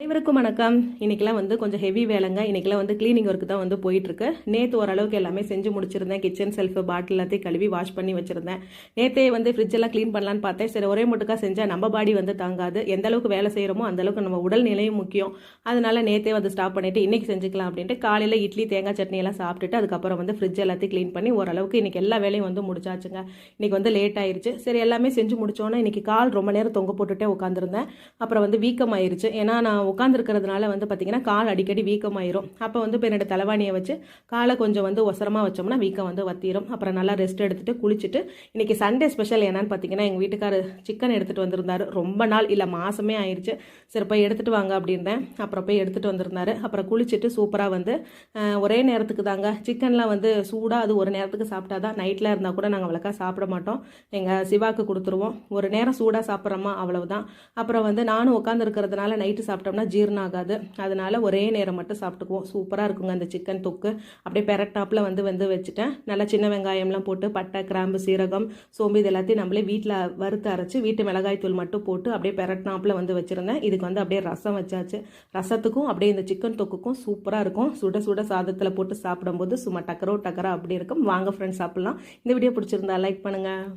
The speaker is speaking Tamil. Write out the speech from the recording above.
அனைவருக்கும் வணக்கம். இன்னைக்கெல்லாம் வந்து கொஞ்சம் ஹெவி வேலைங்க. இன்னைக்கெல்லாம் வந்து கிளீனிங் ஒர்க் தான் வந்து போயிட்டுருக்கு. நேற்று ஓரளவுக்கு எல்லாமே செஞ்சு முடிச்சிருந்தேன். கிச்சன் செல்ஃபு பாட்டில் எல்லாத்தையும் கழுவி வாஷ் பண்ணி வச்சுருந்தேன். நேற்றே வந்து ஃப்ரிட்ஜெல்லாம் க்ளீன் பண்ணலான்னு பார்த்தேன். சரி, ஒரே மட்டுக்கா செஞ்சால் நம்ம பாடி வந்து தாங்காது. எந்த அளவுக்கு வேலை செய்கிறோமோ அந்தளவுக்கு நம்ம உடல் நிலையும் முக்கியம். அதனால நேற்றே வந்து ஸ்டாப் பண்ணிவிட்டு இன்றைக்கி செஞ்சுக்கலாம் அப்படின்ட்டு காலையில் இட்லி தேங்காய் சட்னி எல்லாம் சாப்பிட்டுட்டு அதுக்கப்புறம் வந்து ஃப்ரிட்ஜ் எல்லாத்தையும் க்ளீன் பண்ணி ஓரளவுக்கு இன்றைக்கி எல்லா வேலையும் வந்து முடிச்சாச்சுங்க. இன்றைக்கி வந்து லேட் ஆயிடுச்சு. சரி, எல்லாமே செஞ்சு முடிச்சோன்னா இன்றைக்கி கால் ரொம்ப நேரம் தொங்க போட்டுகிட்டே உட்காந்துருந்தேன். அப்புறம் வந்து வீக்கம் ஆயிடுச்சு. ஏன்னா நான் உட்காந்துருக்கிறதுனால வந்து பார்த்திங்கன்னா கால் அடிக்கடி வீக்கமாயிரும். அப்போ வந்து இப்போ என்னோட தலைவாணியை வச்சு காலை கொஞ்சம் வந்து ஒசரமாக வச்சோம்னா வீக்கம் வந்து வத்திரும். அப்புறம் நல்லா ரெஸ்ட் எடுத்துகிட்டு குளிச்சுட்டு இன்றைக்கி சண்டே ஸ்பெஷல் என்னன்னு பார்த்தீங்கன்னா எங்கள் வீட்டுக்காரர் சிக்கன் எடுத்துகிட்டு வந்திருந்தாரு. ரொம்ப நாள் இல்லை, மாதமே ஆயிடுச்சு. சரி, போய் எடுத்துகிட்டு வாங்க அப்படின்றேன். அப்புறம் போய் எடுத்துகிட்டு வந்திருந்தாரு. அப்புறம் குளிச்சுட்டு சூப்பராக வந்து ஒரே நேரத்துக்கு தாங்க சிக்கன்லாம் வந்து சூடாக அது ஒரு நேரத்துக்கு சாப்பிட்டா தான். நைட்டில் இருந்தால் கூட நாங்கள் அவ்வளோக்கா சாப்பிட மாட்டோம். எங்கள் சிவாக்கு கொடுத்துருவோம். ஒரு நேரம் சூடாக சாப்பிட்றோமா அவ்வளவுதான். அப்புறம் வந்து நானும் உட்காந்துருக்கிறதுனால நைட்டு சாப்பிட்டோம்னா ஜீரணம் ஆகாது. அதனால ஒரே நேரம் மட்டும் சாப்பிட்டுக்குவோம். சூப்பராக இருக்குங்க அந்த சிக்கன் தொக்கு. அப்படியே பெரட்டாப்பில் வந்து வச்சுட்டேன். நல்லா சின்ன வெங்காயம்லாம் போட்டு பட்டை, கிராம்பு, சீரகம், சோம்பு இது எல்லாத்தையும் நம்மளே வீட்டில் வறுத்து அரைச்சி வீட்டு மிளகாய் தூள் மட்டும் போட்டு அப்படியே பெரட்டாப்பில் வந்து வச்சுருந்தேன். இதுக்கு வந்து அப்படியே ரசம் வச்சாச்சு. ரசத்துக்கும் அப்படியே இந்த சிக்கன் தொக்குக்கும் சூப்பராக இருக்கும். சுட சுட சாதத்தில் போட்டு சாப்பிடும்போது சும்மா டக்கரோ டக்கரா அப்படி இருக்கும். வாங்க ஃப்ரெண்ட்ஸ் சாப்பிட்லாம். இந்த வீடியோ பிடிச்சிருந்தா லைக் பண்ணுங்கள்.